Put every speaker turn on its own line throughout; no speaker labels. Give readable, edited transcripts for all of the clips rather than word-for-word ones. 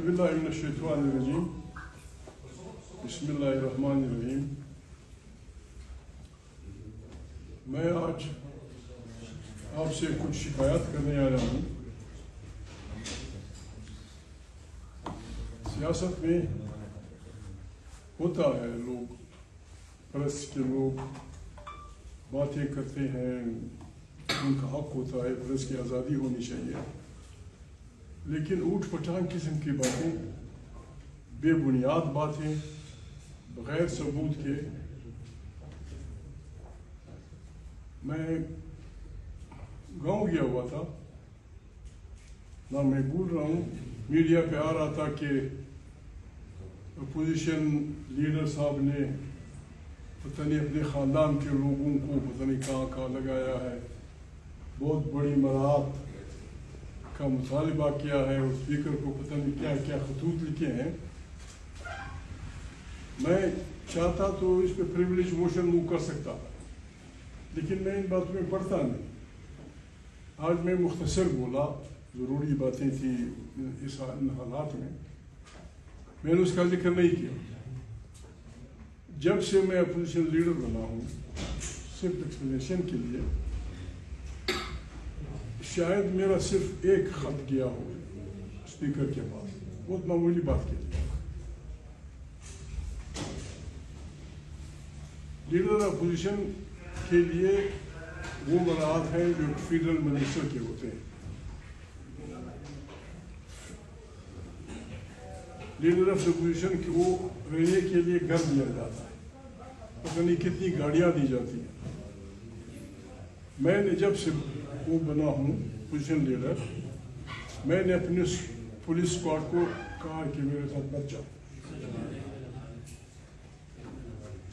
باللہ من الشیطان الرجیم بسم اللہ الرحمن الرحیم. میں آج آپ سے کچھ شکایات کرنے آ رہا ہوں. سیاست میں ہوتا ہے لوگ پریس کے لوگ باتیں کرتے ہیں, ان کا حق ہوتا ہے, پریس کی آزادی ہونی چاہیے, لیکن اوٹ پٹانگ قسم کی باتیں, بے بنیاد باتیں, بغیر ثبوت کے. میں گاؤں گیا ہوا تھا نہ, میں بول رہا ہوں, میڈیا پہ آ رہا تھا کہ اپوزیشن لیڈر صاحب نے پتہ نہیں اپنے خاندان کے لوگوں کو پتہ نہیں کہاں لگایا ہے, بہت بڑی مراعات کا مطالبہ کیا ہے, اور اسپیکر کو پتہ نہیں کیا کیا خطوط لکھے ہیں. میں چاہتا تو اس پہ پریویلیج موشن موو کر سکتا, لیکن میں ان باتوں میں پڑھتا نہیں. آج میں مختصر بولا, ضروری باتیں تھیں ان حالات میں, میں نے اس کا ذکر نہیں کیا. جب سے میں اپوزیشن لیڈر بنا ہوں, صرف ایکسپلینیشن کے لیے, شاید میرا صرف ایک خط گیا ہو اسپیکر کے پاس, بہت معمولی بات کے لیے. لیڈر اپوزیشن کے لیے وہ مراعات ہیں جو فیڈرل منسٹر کے ہوتے ہیں. لیڈر آف اپوزیشن کی وہ رہنے کے لیے گھر دیا جاتا ہے, پتہ نہیں کتنی گاڑیاں دی جاتی ہیں. میں نے جب سے وہ بنا ہوں پوزیشن لیڈر, میں نے اپنے پولیس اسکواڈ کو کہا کہ میرے ساتھ مت جاؤ.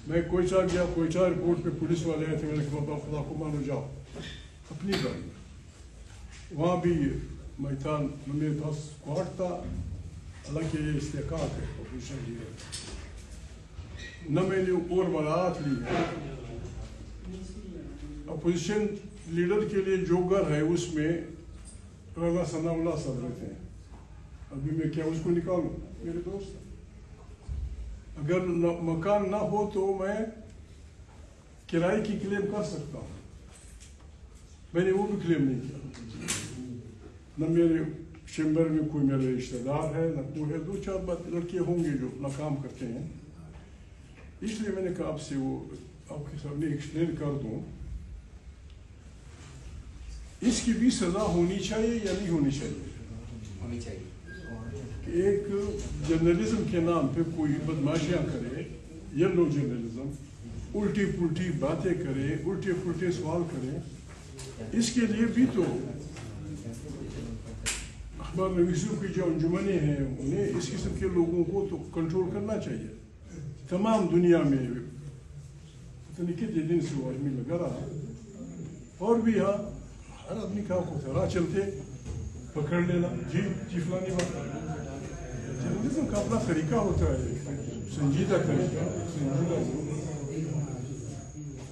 میں کوئچہ گیا, کوئچہ ایئرپورٹ پہ پولیس والے آئے تھے, میں نے کہا بابا خدا کو مانو جاؤ اپنی گاڑی میں. وہاں بھی میں تھا, میرے پاس اسکواڈ تھا, حالانکہ یہ استحقاق ہے اپوزیشن لیڈر. نہ میں نے اور مراعات لی ہے. اپوزیشن لیڈر کے لیے جو گھر ہے اس میں رضا ثناء اللہ صاحب رہتے ہیں. ابھی میں کیا اس کو نکالوں, میرے دوست. اگر مکان نہ ہو تو میں کرائے کی کلیم کر سکتا ہوں. میں نے وہ بھی کلیم نہیں کیا. نہ میرے چیمبر میں کوئی میرے رشتہ دار ہے, نہ کوئی ہے. 2-4 لڑکے ہوں گے جو اپنا کام کرتے ہیں. اس لیے میں نے کہا آپ سے وہ آپ کے سامنے ایکسپلین کر دوں. اس کی بھی سزا ہونی چاہیے یا نہیں ہونی چاہیے؟
ہونی چاہیے.
کہ ایک جرنلزم کے نام پہ کوئی بدماشیاں کرے, یلو جرنلزم, الٹی پلٹی باتیں کرے, الٹے پلٹے سوال کرے, اس کے لیے بھی تو اخبار نویسوں کی جو انجمنیں ہیں انہیں اس قسم کے لوگوں کو تو کنٹرول کرنا چاہیے. تمام دنیا میں پتہ نہیں کتنے دن سے وہ آدمی لگا رہا, اور بھی یہاں ہر آدمی کا ہوتا, راہ چلتے پکڑ لینا, جی فلانی بات. جرنلزم کا اپنا طریقہ ہوتا ہے, سنجیدہ طریقہ, سنجیدہ.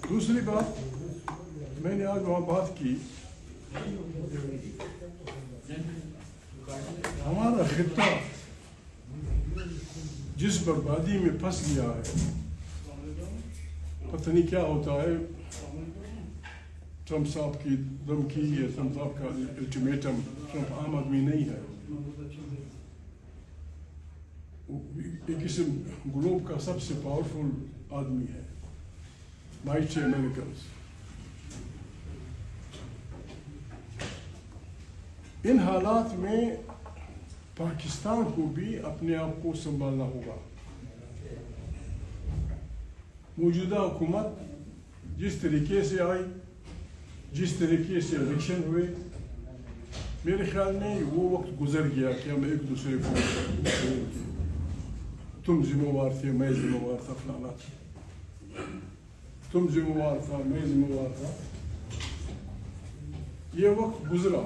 دوسری بات, میں نے آج وہاں بات کی, ہمارا خطہ جس بربادی میں پھنس گیا ہے, پتہ نہیں کیا ہوتا ہے. ٹرمپ صاحب کی دھمکی یا ٹرمپ صاحب کا الٹیمیٹم, ٹرمپ عام آدمی نہیں ہے, ایک قسم گلوب کا سب سے پاورفل آدمی ہے, مائٹی امریکنز. ان حالات میں پاکستان کو بھی اپنے آپ کو سنبھالنا ہوگا. موجودہ حکومت جس طریقے سے آئی, جس طریقے سے الیکشن ہوئے, میرے خیال میں وہ وقت گزر گیا کہ ہم ایک دوسرے کو تم ذمہ وار تھے, میں ذمہ وار تھا, فلانا تم ذمہ وار تھا, میں ذمہ وار تھا. یہ وقت گزرا.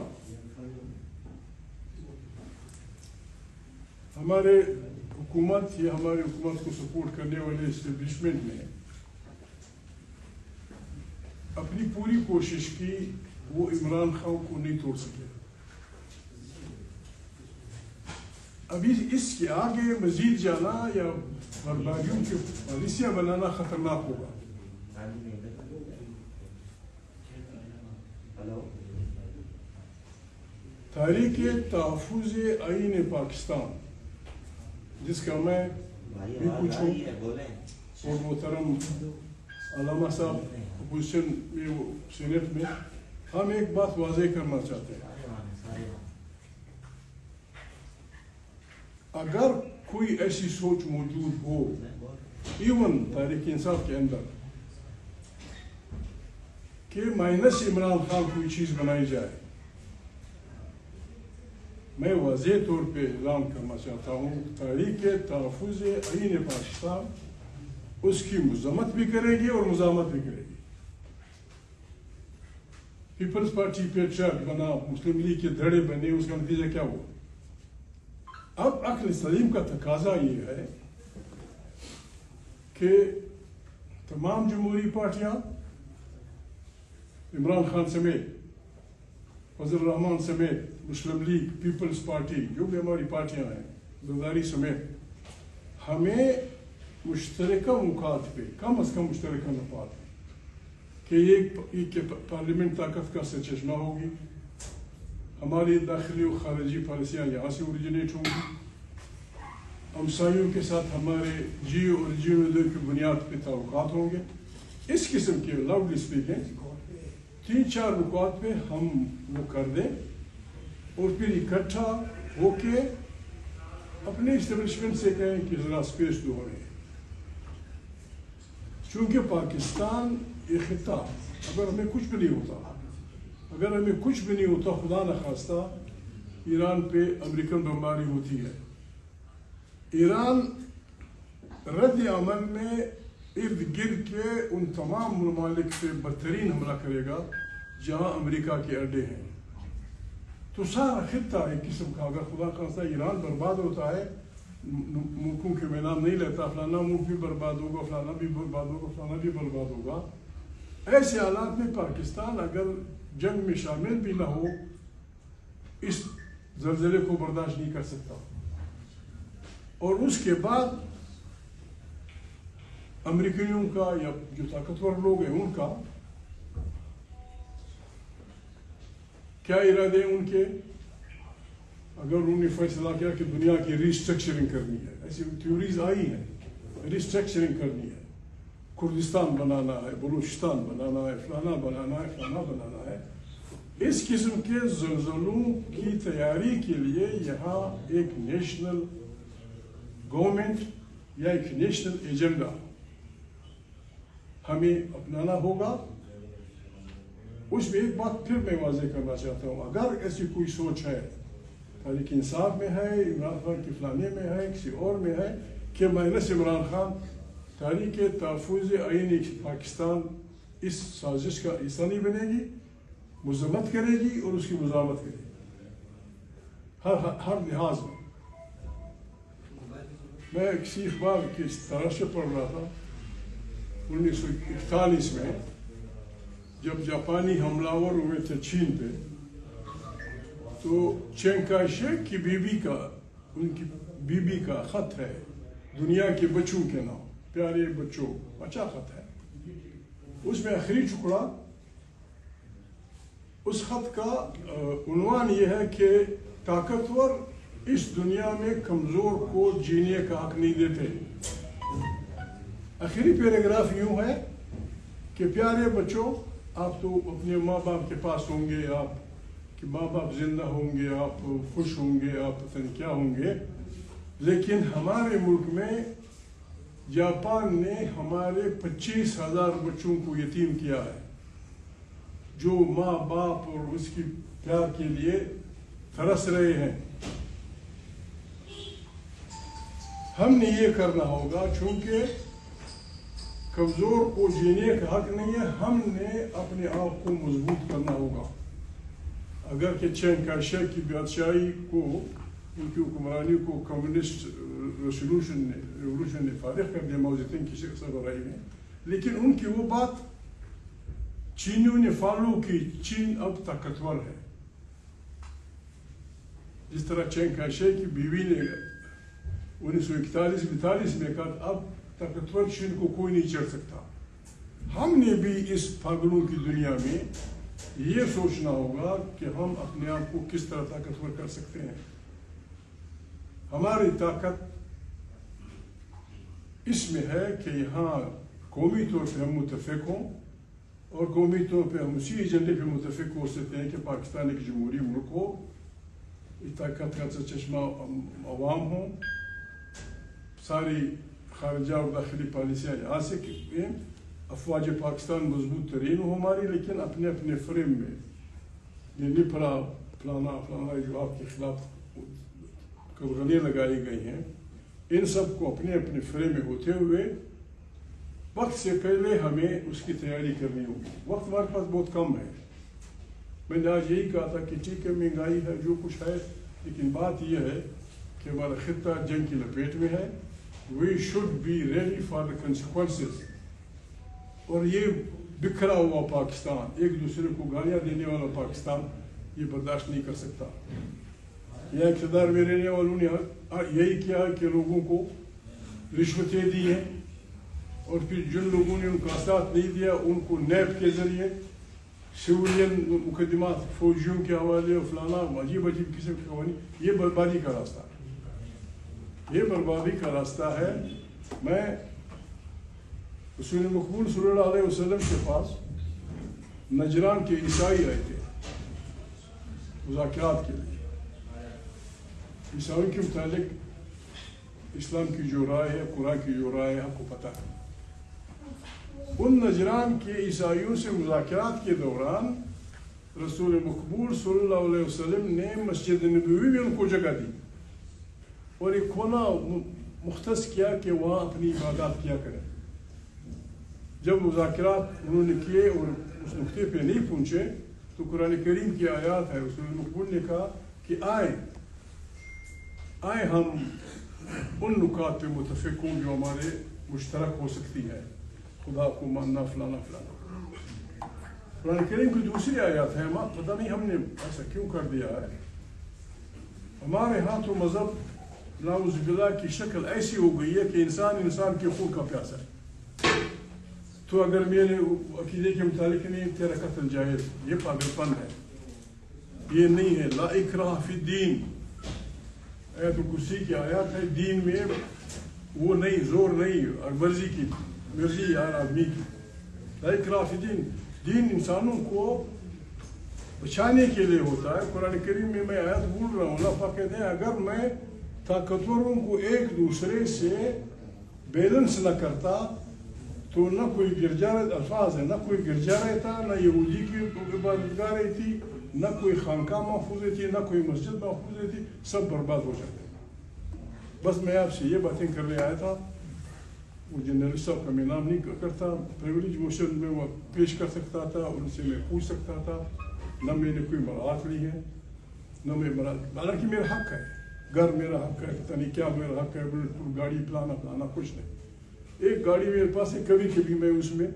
ہمارے حکومت یا ہماری حکومت کو سپورٹ کرنے والے اسٹیبلشمنٹ نے اپنی پوری کوشش کی, وہ عمران خان کو نہیں توڑ سکے. ابھی اس کے آگے مزید جانا یا بربادیوں کی پالیسیاں بنانا خطرناک ہوگا. تحریک تحفظ آئین پاکستان جس کا میں بھی کچھ ہوں اور محترم علامہ صاحب اپوزیشن میں وہ سینیٹ میں, ہم ایک بات واضح کرنا چاہتے ہیں. اگر کوئی ایسی سوچ موجود ہو ایون تحریک انصاف کے اندر کہ مائنس عمران خان کوئی چیز بنائی جائے, میں واضح طور پہ اعلان کرنا چاہتا ہوں تحریک تحفظ آئین پاکستان اس کی مذمت بھی کرے گی اور مزاحمت بھی کرے گی. پیپلز پارٹی پیٹریاٹ بنا, مسلم لیگ کے دھڑے بنے, اس کا نتیجہ کیا ہوا؟ اب عقل سلیم کا تقاضا یہ ہے کہ تمام جمہوری پارٹیاں عمران خان سمیت, فضل الرحمان سمیت, مسلم لیگ, پیپلز پارٹی, جو بھی ہماری پارٹیاں ہیں, برداری سمیت, ہمیں مشترکہ مقاصد پہ کم از کم مشترکہ مفاد کہ یہ پارلیمنٹ طاقت کا سچنا ہوگی, ہماری داخلی و خارجی پالیسیاں یہاں سے اوریجنیٹ ہوں گی, ہمسایوں کے ساتھ ہمارے جیو اور جیو کی بنیاد پہ تعلقات ہوں گے. اس قسم کے لاؤڈلی اسپیکنگ 3-4 نکات پہ ہم وہ کر دیں اور پھر اکٹھا ہو کے اپنے اسٹیبلشمنٹ سے کہیں کہ ذرا اسپیس دو ہمیں. چونکہ پاکستان یہ خطہ اگر ہمیں کچھ بھی نہیں ہوتا, خدا نخواستہ ایران پہ امریکن بمباری ہوتی ہے, ایران رد عمل میں ارد گرد کے ان تمام ممالک سے بدترین حملہ کرے گا جہاں امریکہ کے اڈے ہیں. تو سارا خطہ ایک قسم کا اگر خدا خواستہ ایران برباد ہوتا ہے, ملکوں کے میں نام نہیں لیتا, فلانا ملک بھی برباد ہوگا, فلانا بھی برباد ہوگا, فلانا بھی برباد ہوگا. ایسے حالات میں پاکستان اگر جنگ میں شامل بھی نہ ہو اس زلزلے کو برداشت نہیں کر سکتا, اور اس کے بعد امریکیوں کا یا جو طاقتور لوگ ہیں ان کا کیا ارادے ہیں ان کے, اگر انہوں نے فیصلہ کیا کہ دنیا کی ریسٹرکچرنگ کرنی ہے, ایسی تھیوریز آئی ہیں, ریسٹرکچرنگ کرنی ہے, کردستان بنانا ہے, بلوچستان بنانا ہے, فلانا بنانا ہے, فلانا بنانا ہے. اس قسم کے زلزلوں کی تیاری کے لیے یہاں ایک نیشنل گورنمنٹ یا ایک نیشنل ایجنڈا ہمیں اپنانا ہوگا. اس میں ایک بات پھر میں واضح کرنا چاہتا ہوں, اگر ایسی کوئی سوچ ہے, تحریک انصاف میں ہے, عمران خان کی فلانے میں ہے, کسی اور میں ہے کہ مائنس عمران خان تحریک تحفظ آئین پاکستان اس سازش کا حصہ نہیں بنے گی, مذمت کرے گی اور اس کی مزاحمت کرے گی ہر لحاظ میں. میں کسی اخبار کی طرح سے پڑھ رہا تھا 1941 میں جب جاپانی حملہ ہوئے تھے چین پہ, تو چینگ کائی شیک کی ان کی بیوی کا خط ہے دنیا کے بچوں کے نام, پیارے بچوں, اچھا خط ہے. اس میں آخری ٹکڑا, اس خط کا عنوان یہ ہے کہ طاقتور اس دنیا میں کمزور کو جینے کا حق نہیں دیتے. آخری پیراگراف یوں ہے کہ پیارے بچوں, آپ تو اپنے ماں باپ کے پاس ہوں گے, آپ کہ ماں باپ زندہ ہوں گے, آپ خوش ہوں گے, آپ پتہ نہیں کیا ہوں گے, لیکن ہمارے ملک میں جاپان نے ہمارے 25,000 بچوں کو یتیم کیا ہے جو ماں باپ اور اس کی پیار کے لیے ترس رہے ہیں. ہم نے یہ کرنا ہوگا, چونکہ کمزور کو جینے کا حق نہیں ہے, ہم نے اپنے آپ کو مضبوط کرنا ہوگا. اگر کہ چینگ کائی شیک کی بادشاہی کو, ان کی حکمرانی کو کمیونسٹ ریولوشن نے فارغ کر دیا ماؤ زے تونگ کی سربراہی میں, لیکن ان کی وہ بات چینیوں نے فالو کی. چین اب طاقتور ہے, جس طرح چینگ کائی شیک کی بیوی نے 1941-42 میں کہا اب طاقتور شن کو کوئی نہیں چڑھ سکتا. ہم نے بھی اس پاگلوں کی دنیا میں یہ سوچنا ہوگا کہ ہم اپنے آپ کو کس طرح طاقتور کر سکتے ہیں. ہماری طاقت اس میں ہے کہ یہاں قومی طور پہ ہم متفق ہوں اور قومی طور پہ ہم اسی ایجنڈے پہ متفق ہو سکتے ہیں کہ پاکستان ایک جمہوری ملک ہو, طاقت کا چشمہ عوام ہوں, ساری خارجہ اور داخلی پالیسیاں یہاں سے ہیں, افواج پاکستان مضبوط ترین ہو ہماری, لیکن اپنے اپنے فریم میں یہ نہیں فلانا جو آپ کے خلاف غلطیاں لگائی گئی ہیں, ان سب کو اپنے اپنے فریم میں ہوتے ہوئے وقت سے پہلے ہمیں اس کی تیاری کرنی ہوگی. وقت ہمارے پاس بہت کم ہے. میں نے آج یہی کہا تھا کہ ٹھیک ہے مہنگائی ہے جو کچھ ہے, لیکن بات یہ ہے کہ ہمارا خطہ جنگ کی لپیٹ میں ہے. We should be ready for the consequences. اور یہ بکھرا ہوا پاکستان, ایک دوسرے کو گالیاں دینے والا پاکستان یہ برداشت نہیں کر سکتا. یہاں اقتدار میں رہنے والوں نے یہی کیا کہ لوگوں کو رشوتیں دی ہیں, اور پھر جن لوگوں نے ان کا ساتھ نہیں دیا ان کو نیب کے ذریعے سویلین مقدمات فوجیوں کے حوالے اور فلانا عجیب عجیب قسم کے قوانین, یہ بربادی کا راستہ ہے, یہ بربادی کا راستہ ہے. میں رسول مقبول صلی اللہ علیہ وسلم کے پاس نجران کے عیسائی آئے تھے مذاکرات کے لیے. عیسائیوں کے متعلق اسلام کی جو رائے ہے, قرآن کی جو رائے ہے, آپ کو پتہ ہے. ان نجران کے عیسائیوں سے مذاکرات کے دوران رسول مقبول صلی اللہ علیہ وسلم نے مسجد نبوی میں ان کو جگہ دی اور ایک کونا مختص کیا کہ وہاں اپنی عبادات کیا کریں. جب مذاکرات انہوں نے کیے اور اس نقطے پہ نہیں پہنچے تو قرآن کریم کی آیات ہے, رسول مقبول نے کہا کہ آئیں ہم ان نکات پہ متفق ہوں جو ہمارے مشترک ہو سکتی ہے, خدا کو ماننا فلانا فلانا. قرآن کریم کی دوسری آیات ہے, پتہ نہیں ہم نے ایسا کیوں کر دیا ہے. ہمارے ہاں تو مذہب نعوذ باللہ کی شکل ایسی ہو گئی ہے کہ انسان کے خون کا پیاسا ہے. تو اگر میرے عقیدے کے متعلق نہیں تیرا قتل جائز, یہ پاگل پن ہے, یہ نہیں ہے. لا اکراہ فی الدین, آیت الکرسی کی آیات ہے, دین میں وہ نہیں, زور نہیں, اور مرضی یار آدمی کی. لا اکراہ فی الدین, دین انسانوں کو بچانے کے لیے ہوتا ہے. قرآن کریم میں آیات بول رہا ہوں, اللہ پاک کہتے ہیں اگر میں طاقتوروں کو ایک دوسرے سے بیلنس نہ کرتا تو نہ کوئی گرجا الفاظ ہے, نہ کوئی گرجا رہتا, نہ یہودی کی عبادت گاہ رہتی, نہ کوئی خانقاہ محفوظ رہتی, نہ کوئی مسجد محفوظ رہتی, سب برباد ہو جاتے. بس میں آپ سے یہ باتیں کرنے آیا تھا. وہ جنرلسٹ صاحب کا میں نام نہیں کرتا, پریولیج موشن میں وہ پیش کر سکتا تھا, ان سے میں پوچھ سکتا تھا. نہ میں نے کوئی مراعات لی ہے, نہ میں حالانکہ میرا حق ہے, گھر میرا حق ہے, پتہ نہیں کیا میرا حق ہے, گاڑی پلانا کچھ نہیں. ایک گاڑی میرے پاس ہے, کبھی کبھی میں اس میں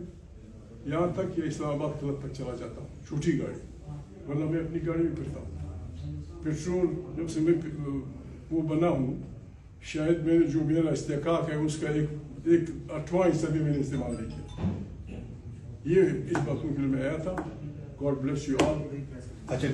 یہاں تک کہ اسلام آباد کلب تک چلا جاتا ہوں, چھوٹی گاڑی, ورنہ میں اپنی گاڑی میں پھرتا ہوں. پیٹرول جب سے میں وہ بنا ہوں, شاید میں نے جو میرا استحقاق ہے اس کا ایک 8واں بھی میں نے استعمال نہیں کیا. یہ اس باتوں کے لیے میں آیا تھا. God bless you all.
اچھا